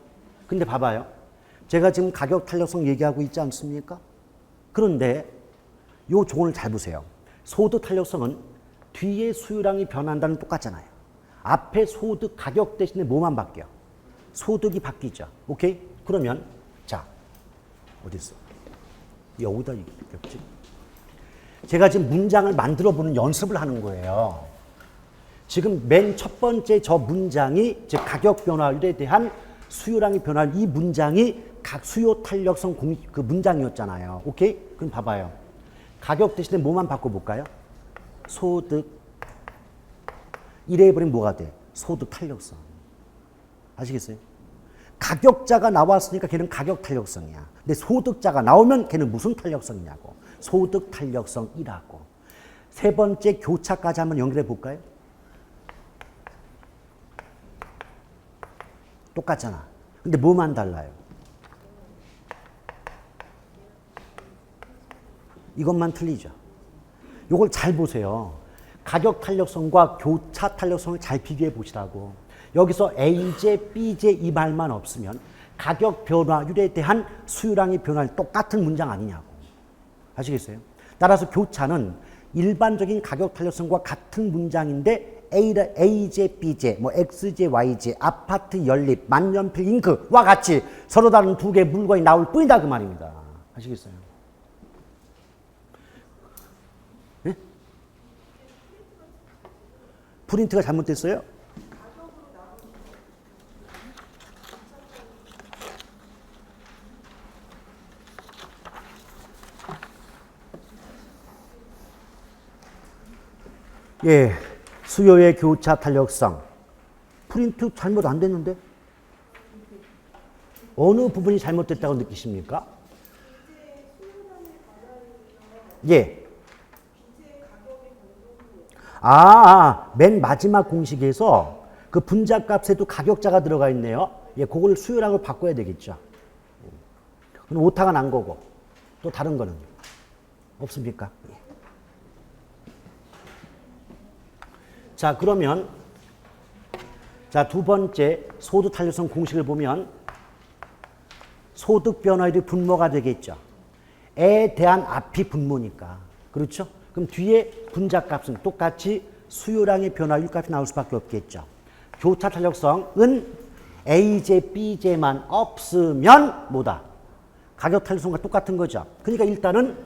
근데 봐봐요. 제가 지금 가격 탄력성 얘기하고 있지 않습니까? 그런데 요 조건을 잘 보세요. 소득 탄력성은 뒤에 수요량이 변한다는 똑같잖아요. 앞에 소득 가격 대신에 뭐만 바뀌어? 소득이 바뀌죠. 오케이? 그러면 자 어디 있어? 여기다 있겠지? 제가 지금 문장을 만들어 보는 연습을 하는 거예요. 지금 맨 첫 번째 저 문장이 즉 가격 변화율에 대한 수요량이 변할 이 문장이 각 수요 탄력성 그 문장이었잖아요. 오케이? 그럼 봐봐요. 가격 대신에 뭐만 바꿔볼까요? 소득. 이래 해버리면 뭐가 돼? 소득 탄력성. 아시겠어요? 가격자가 나왔으니까 걔는 가격 탄력성이야. 근데 소득자가 나오면 걔는 무슨 탄력성이냐고. 소득 탄력성이라고. 세 번째 교차까지 한번 연결해 볼까요? 똑같잖아. 근데 뭐만 달라요? 이것만 틀리죠. 이걸 잘 보세요. 가격 탄력성과 교차 탄력성을 잘 비교해 보시라고. 여기서 A제, B제 이 말만 없으면 가격 변화율에 대한 수요량이 변화할 똑같은 문장 아니냐고. 아시겠어요? 따라서 교차는 일반적인 가격 탄력성과 같은 문장인데 A제, B제, 뭐 X제, Y제, 아파트 연립, 만년필 잉크와 같이 서로 다른 두 개의 물건이 나올 뿐이다 그 말입니다. 아시겠어요? 네? 프린트가 잘못됐어요? 예, 수요의 교차 탄력성. 프린트 잘못 안 됐는데? 어느 부분이 잘못됐다고 느끼십니까? 예. 맨 마지막 공식에서 그 분자값에도 가격자가 들어가 있네요. 예, 그걸 수요량을 바꿔야 되겠죠. 그럼 오타가 난 거고. 또 다른 거는 없습니까? 예. 자, 그러면 자, 두 번째 소득 탄력성 공식을 보면 소득 변화율이 분모가 되겠죠. 에 대한 앞이 분모니까. 그렇죠? 그럼 뒤에 분자값은 똑같이 수요량의 변화율 값이 나올 수밖에 없겠죠. 교차 탄력성은 A제, B제만 없으면 뭐다? 가격 탄력성과 똑같은 거죠. 그러니까 일단은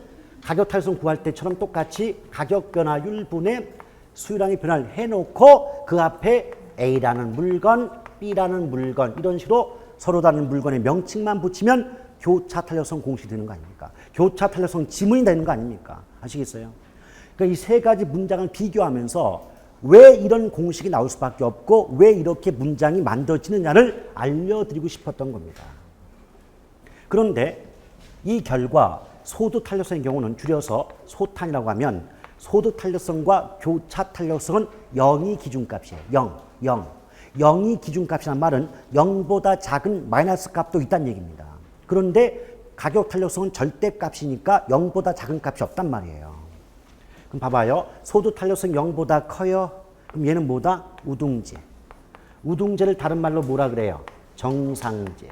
가격 탄력성 구할 때처럼 똑같이 가격 변화율 분의 수요량의 변화를 해놓고 그 앞에 A라는 물건, B라는 물건 이런 식으로 서로 다른 물건의 명칭만 붙이면 교차 탄력성 공식이 되는 거 아닙니까? 교차 탄력성 지문이 되는 거 아닙니까? 아시겠어요? 그러니까 이 세 가지 문장을 비교하면서 왜 이런 공식이 나올 수밖에 없고 왜 이렇게 문장이 만들어지느냐를 알려드리고 싶었던 겁니다. 그런데 이 결과 소득 탄력성의 경우는 줄여서 소탄이라고 하면 소득 탄력성과 교차 탄력성은 0이 기준값이에요. 0. 0이 기준값이란 말은 0보다 작은 마이너스 값도 있다는 얘기입니다. 그런데 가격 탄력성은 절대값이니까 0보다 작은 값이 없단 말이에요. 그럼 봐봐요. 소득 탄력성 0보다 커요. 그럼 얘는 뭐다? 우등제. 우등제를 다른 말로 뭐라 그래요? 정상제.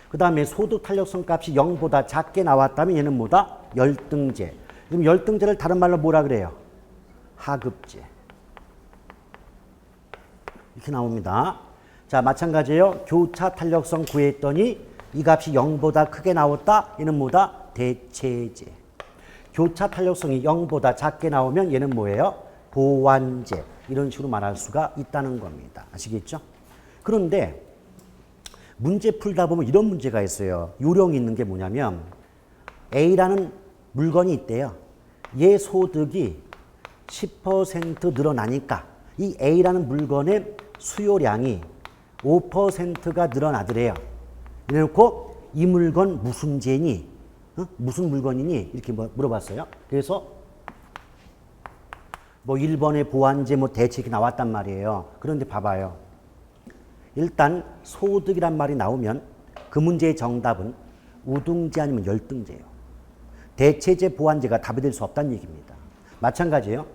그 다음에 소득 탄력성 값이 0보다 작게 나왔다면 얘는 뭐다? 열등제. 그럼 열등제를 다른 말로 뭐라 그래요? 하급제. 이렇게 나옵니다. 자, 마찬가지예요. 교차 탄력성 구했더니 이 값이 0보다 크게 나왔다. 얘는 뭐다? 대체제. 교차 탄력성이 0보다 작게 나오면 얘는 뭐예요? 보완제. 이런 식으로 말할 수가 있다는 겁니다. 아시겠죠? 그런데 문제 풀다 보면 이런 문제가 있어요. 요령이 있는 게 뭐냐면 A라는 물건이 있대요. 얘 소득이 10% 늘어나니까 이 A라는 물건의 수요량이 5%가 늘어나더래요. 이래놓고 이 물건 무슨 제니? 무슨 물건이니? 이렇게 물어봤어요. 그래서 뭐 1번에 보완제, 뭐 대책이 나왔단 말이에요. 그런데 봐봐요. 일단 소득이란 말이 나오면 그 문제의 정답은 우등제 아니면 열등제예요. 대체제, 보완제가 답이 될 수 없다는 얘기입니다. 마찬가지예요.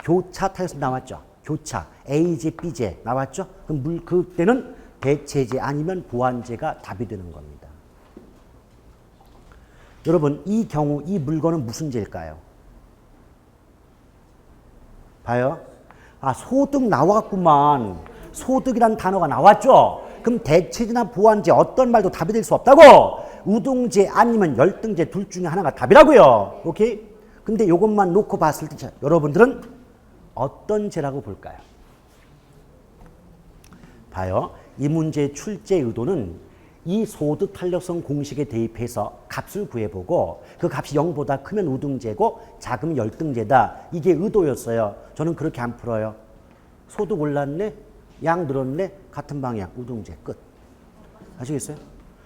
교차 탄력성 나왔죠. 교차, A제, B제 나왔죠. 그럼 그때는 대체제 아니면 보완제가 답이 되는 겁니다. 여러분, 이 경우 이 물건은 무슨 제일까요? 봐요. 소득 나왔구만. 소득이란 단어가 나왔죠. 그럼 대체제나 보완제 어떤 말도 답이 될 수 없다고. 우등제 아니면 열등제 둘 중에 하나가 답이라고요. 오케이? 근데 이것만 놓고 봤을 때 여러분들은 어떤 제라고 볼까요? 봐요. 이 문제의 출제 의도는 이 소득 탄력성 공식에 대입해서 값을 구해보고 그 값이 0보다 크면 우등제고 작으면 열등제다. 이게 의도였어요. 저는 그렇게 안 풀어요. 소득 올랐네, 양 늘었네, 같은 방향, 우등제, 끝. 아시겠어요?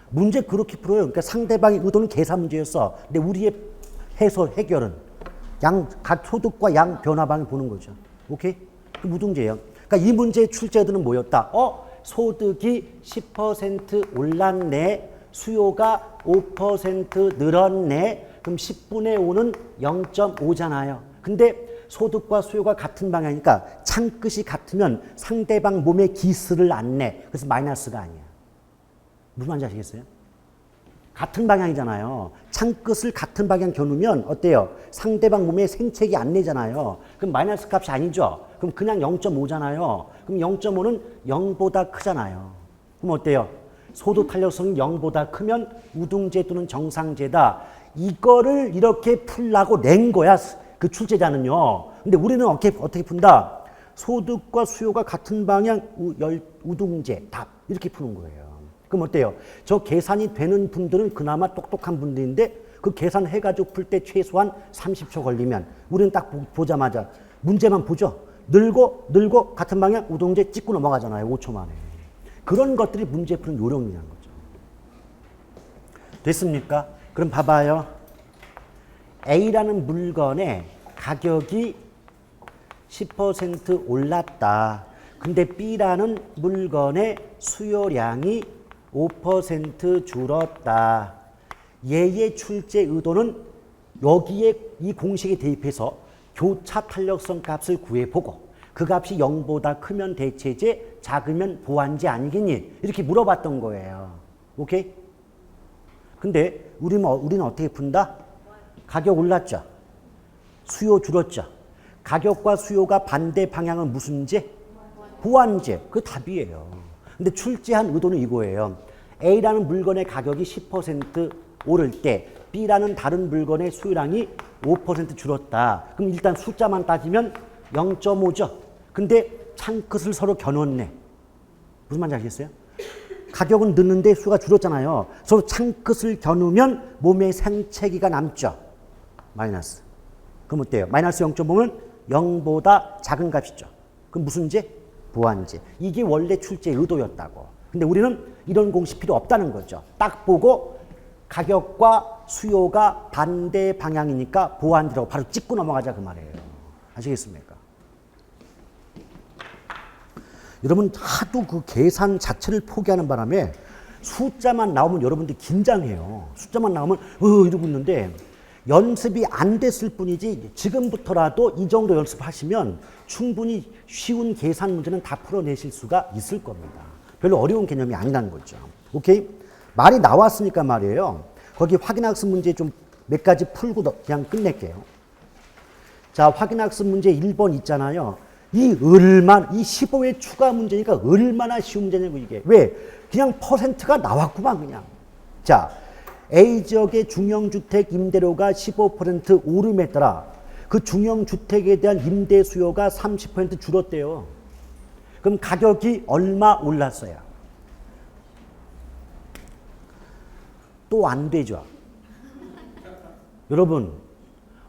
문제 그렇게 풀어요. 그러니까 상대방의 의도는 계산 문제였어. 근데 우리의 해결은 각 소득과 양 변화 방향 보는 거죠. 오케이? 그 무등제예요. 그러니까 이 문제의 출제들은 뭐였다? 소득이 10% 올랐네, 수요가 5% 늘었네. 그럼 10분의 5는 0.5잖아요. 근데 소득과 수요가 같은 방향이니까 창끝이 같으면 상대방 몸에 기스를 안 내. 그래서 마이너스가 아니야. 무슨 말인지 아시겠어요? 같은 방향이잖아요. 창끝을 같은 방향 겨누면 어때요? 상대방 몸에 생책이 안 내잖아요. 그럼 마이너스 값이 아니죠? 그럼 그냥 0.5잖아요. 그럼 0.5는 0보다 크잖아요. 그럼 어때요? 소득 탄력성이 0보다 크면 우등제 또는 정상제다. 이거를 이렇게 풀라고 낸 거야. 그 출제자는요. 근데 우리는 어떻게 푼다? 소득과 수요가 같은 방향 우등제 답. 이렇게 푸는 거예요. 그럼 어때요? 저 계산이 되는 분들은 그나마 똑똑한 분들인데 그 계산해가지고 풀 때 최소한 30초 걸리면 우리는 딱 보자마자 문제만 보죠. 늘고 같은 방향 우등제 찍고 넘어가잖아요. 5초 만에. 그런 것들이 문제 푸는 요령이라는 거죠. 됐습니까? 그럼 봐봐요. A라는 물건의 가격이 10% 올랐다. 근데 B라는 물건의 수요량이 5% 줄었다. 얘의 출제 의도는 여기에 이 공식에 대입해서 교차 탄력성 값을 구해보고 그 값이 0보다 크면 대체제, 작으면 보완제 아니겠니? 이렇게 물어봤던 거예요. 오케이? 근데 우리는 어떻게 푼다? 가격 올랐죠? 수요 줄었죠? 가격과 수요가 반대 방향은 무슨 제? 보완제. 그 답이에요. 근데 출제한 의도는 이거예요. A라는 물건의 가격이 10% 오를 때 B라는 다른 물건의 수요량이 5% 줄었다. 그럼 일단 숫자만 따지면 0.5죠. 근데 창끝을 서로 겨눴네. 무슨 말인지 아시겠어요? 가격은 늦는데 수요가 줄었잖아요. 서로 창끝을 겨누면 몸에 생채기가 남죠. 마이너스. 그럼 어때요? 마이너스 0.5면 0보다 작은 값이죠. 그럼 무슨 제? 보완제. 이게 원래 출제 의도였다고. 근데 우리는 이런 공식 필요 없다는 거죠. 딱 보고 가격과 수요가 반대 방향이니까 보완제라고 바로 찍고 넘어가자 그 말이에요. 아시겠습니까? 여러분 하도 그 계산 자체를 포기하는 바람에 숫자만 나오면 여러분들 긴장해요. 숫자만 나오면 이러고 있는데 연습이 안 됐을 뿐이지 지금부터라도 이 정도 연습하시면 충분히 쉬운 계산 문제는 다 풀어내실 수가 있을 겁니다. 별로 어려운 개념이 아니라는 거죠. 오케이? 말이 나왔으니까 말이에요. 거기 확인학습 문제 좀 몇 가지 풀고 그냥 끝낼게요. 자, 확인학습 문제 1번 있잖아요. 이 15의 추가 문제니까 얼마나 쉬운 문제냐고 이게. 왜? 그냥 퍼센트가 나왔구만 그냥. 자, A지역의 중형주택 임대료가 15% 오름에 따라 그 중형주택에 대한 임대 수요가 30% 줄었대요. 그럼 가격이 얼마 올랐어요? 또 안 되죠. 여러분,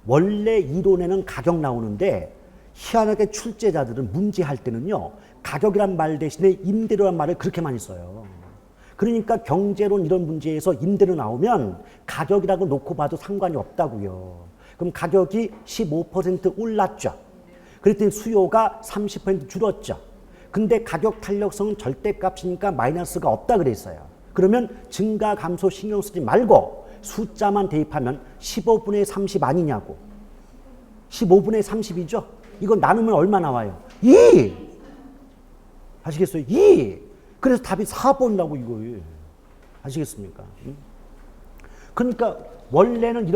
원래 이론에는 가격 나오는데 희한하게 출제자들은 문제할 때는요. 가격이란 말 대신에 임대료란 말을 그렇게 많이 써요. 그러니까 경제론 이런 문제에서 임대료 나오면 가격이라고 놓고 봐도 상관이 없다고요. 그럼 가격이 15% 올랐죠. 그랬더니 수요가 30% 줄었죠. 근데 가격 탄력성은 절대값이니까 마이너스가 없다 그랬어요. 그러면 증가 감소 신경 쓰지 말고 숫자만 대입하면 15분의 30 아니냐고. 15분의 30이죠. 이거 나누면 얼마 나와요? 2! 아시겠어요? 2! 그래서 답이 4번 나고 이거예요. 아시겠습니까? 그러니까 원래는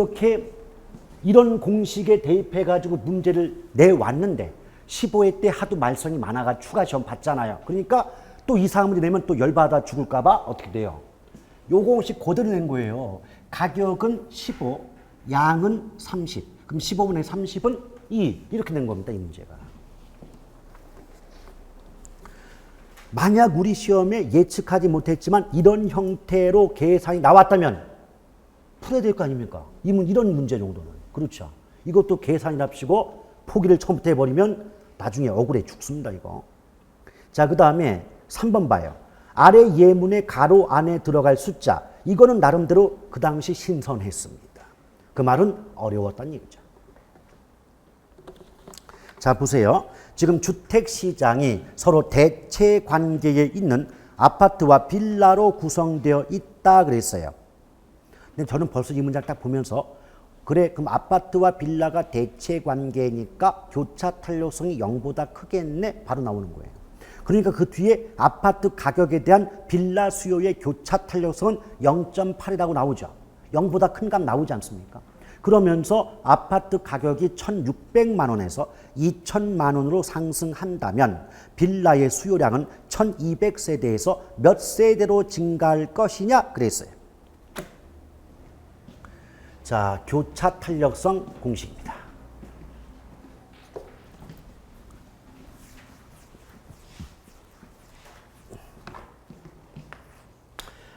이런 공식에 대입해가지고 문제를 내왔는데 15회 때 하도 말썽이 많아가 추가 시험 봤잖아요. 그러니까 또 이상한 문제 내면 또 열받아 죽을까봐 어떻게 돼요? 요 공식 그대로 낸 거예요. 가격은 15, 양은 30. 그럼 15분의 30은 2. 이렇게 된 겁니다, 이 문제가. 만약 우리 시험에 예측하지 못했지만 이런 형태로 계산이 나왔다면 풀어야 될 거 아닙니까? 이런 문제 정도는. 그렇죠. 이것도 계산이랍시고 포기를 처음부터 해버리면 나중에 억울해 죽습니다, 이거. 자, 그 다음에 3번 봐요. 아래 예문의 가로 안에 들어갈 숫자. 이거는 나름대로 그 당시 신선했습니다. 그 말은 어려웠다는 얘기죠. 자, 보세요. 지금 주택시장이 서로 대체 관계에 있는 아파트와 빌라로 구성되어 있다 그랬어요. 근데 저는 벌써 이 문장 딱 보면서 그래, 그럼 아파트와 빌라가 대체 관계니까 교차 탄력성이 0보다 크겠네? 바로 나오는 거예요. 그러니까 그 뒤에 아파트 가격에 대한 빌라 수요의 교차 탄력성은 0.8이라고 나오죠. 0보다 큰 값 나오지 않습니까? 그러면서 아파트 가격이 1,600만 원에서 2,000만 원으로 상승한다면 빌라의 수요량은 1,200세대에서 몇 세대로 증가할 것이냐 그랬어요. 자, 교차 탄력성 공식입니다.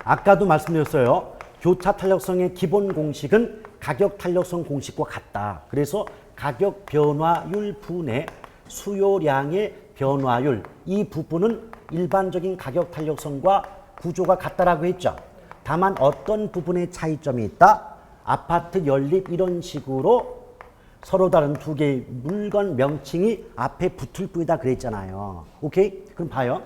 아까도 말씀드렸어요. 교차 탄력성의 기본 공식은 가격 탄력성 공식과 같다. 그래서 가격 변화율 분의 수요량의 변화율, 이 부분은 일반적인 가격 탄력성과 구조가 같다라고 했죠. 다만 어떤 부분에 차이점이 있다? 아파트 연립 이런 식으로 서로 다른 두 개의 물건 명칭이 앞에 붙을 뿐이다 그랬잖아요. 오케이? 그럼 봐요.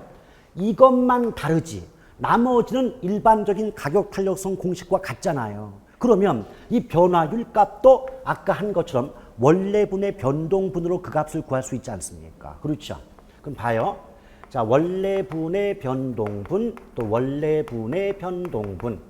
이것만 다르지. 나머지는 일반적인 가격 탄력성 공식과 같잖아요. 그러면 이 변화율 값도 아까 한 것처럼 원래분의 변동분으로 그 값을 구할 수 있지 않습니까? 그렇죠? 그럼 봐요. 자, 원래분의 변동분 또 원래분의 변동분.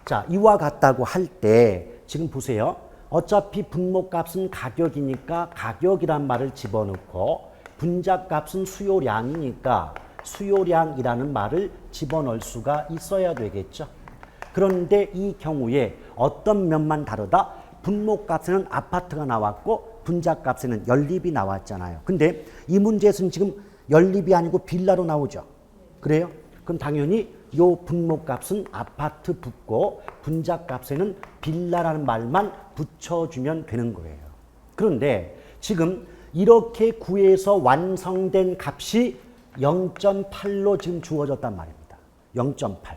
자, 이와 같다고 할 때 지금 보세요. 어차피 분모값은 가격이니까 가격이란 말을 집어넣고 분자값은 수요량이니까 수요량이라는 말을 집어넣을 수가 있어야 되겠죠. 그런데 이 경우에 어떤 면만 다르다? 분모값에는 아파트가 나왔고 분자값에는 연립이 나왔잖아요. 근데 이 문제에서는 지금 연립이 아니고 빌라로 나오죠. 그래요? 그럼 당연히 요 분모값은 아파트 붙고 분자값에는 빌라라는 말만 붙여주면 되는 거예요. 그런데 지금 이렇게 구해서 완성된 값이 0.8로 지금 주어졌단 말입니다. 0.8.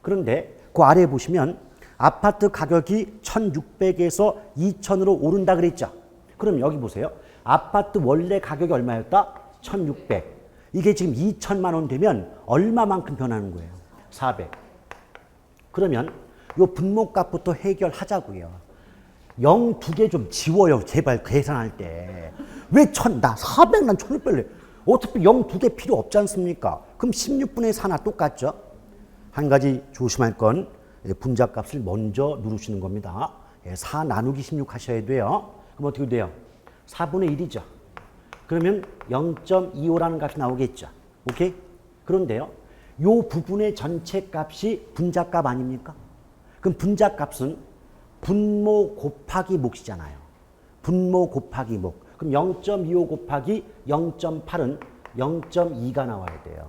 그런데 그 아래에 보시면 아파트 가격이 1,600에서 2,000으로 오른다 그랬죠. 그럼 여기 보세요. 아파트 원래 가격이 얼마였다? 1,600. 이게 지금 2천만 원 되면 얼마만큼 변하는 거예요? 400. 그러면 이 분모값부터 해결하자고요. 0 두 개 좀 지워요. 제발 계산할 때. 왜 나 400, 난 1,600래. 어차피 0 두 개 필요 없지 않습니까? 그럼 16분의 4나 똑같죠? 한 가지 조심할 건 분자값을 먼저 누르시는 겁니다. 4 나누기 16 하셔야 돼요. 그럼 어떻게 돼요? 4분의 1이죠. 그러면 0.25라는 값이 나오겠죠. 오케이? 그런데요. 요 부분의 전체 값이 분자값 아닙니까? 그럼 분자값은 분모 곱하기 몫이잖아요. 분모 곱하기 몫. 그럼 0.25 곱하기 0.8은 0.2가 나와야 돼요.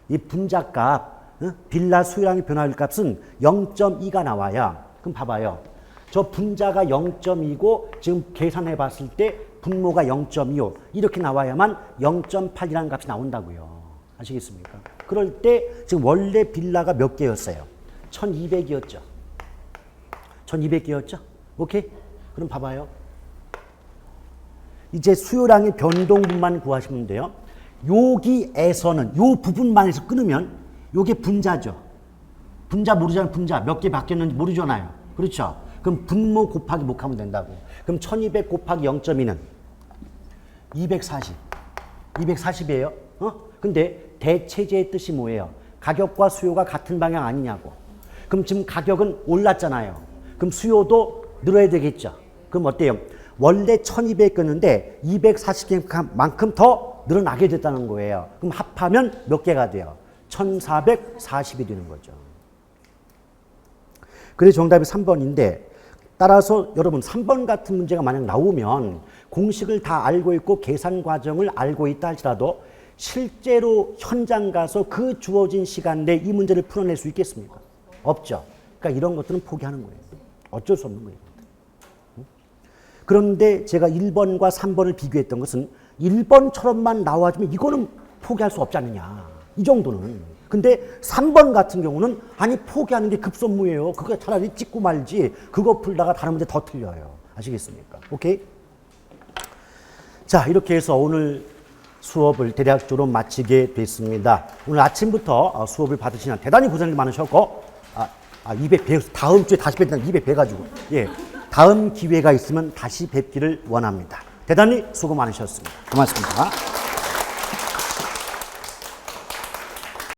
이 분자값, 빌라 수요량의 변화율 값은 0.2가 나와야, 그럼 봐봐요. 저 분자가 0.2고 지금 계산해 봤을 때 분모가 0.25 이렇게 나와야만 0.8이라는 값이 나온다고요. 아시겠습니까? 그럴 때 지금 원래 빌라가 몇 개였어요? 1,200이었죠. 1,200개였죠? 오케이? 그럼 봐봐요. 이제 수요량의 변동분만 구하시면 돼요. 여기에서는 요 부분만에서 끊으면 요게 분자죠. 분자 모르잖아요. 분자 몇 개 바뀌었는지 모르잖아요. 그렇죠? 그럼 분모 곱하기 몫하면 된다고. 그럼 1,200 곱하기 0.2는 240. 240이에요. 근데 대체제의 뜻이 뭐예요? 가격과 수요가 같은 방향 아니냐고. 그럼 지금 가격은 올랐잖아요. 그럼 수요도 늘어야 되겠죠. 그럼 어때요? 원래 1,200개였는데 240개만큼 더 늘어나게 됐다는 거예요. 그럼 합하면 몇 개가 돼요? 1,440이 되는 거죠. 그래서 정답이 3번인데 따라서 여러분 3번 같은 문제가 만약 나오면 공식을 다 알고 있고 계산 과정을 알고 있다 할지라도 실제로 현장 가서 그 주어진 시간 내에 이 문제를 풀어낼 수 있겠습니까? 없죠. 그러니까 이런 것들은 포기하는 거예요. 어쩔 수 없는 거예요. 그런데 제가 1번과 3번을 비교했던 것은 1번처럼만 나와주면 이거는 포기할 수 없지 않느냐. 이 정도는. 근데 3번 같은 경우는 아니 포기하는 게 급선무예요. 그거 차라리 찍고 말지. 그거 풀다가 다른 문제 더 틀려요. 아시겠습니까? 오케이? 자, 이렇게 해서 오늘 수업을 대략적으로 마치게 됐습니다. 오늘 아침부터 수업을 받으시는 대단히 고생이 많으셨고 200배, 다음 주에 다시 뵙는 200배 가지고 예, 다음 기회가 있으면 다시 뵙기를 원합니다. 대단히 수고 많으셨습니다. 고맙습니다.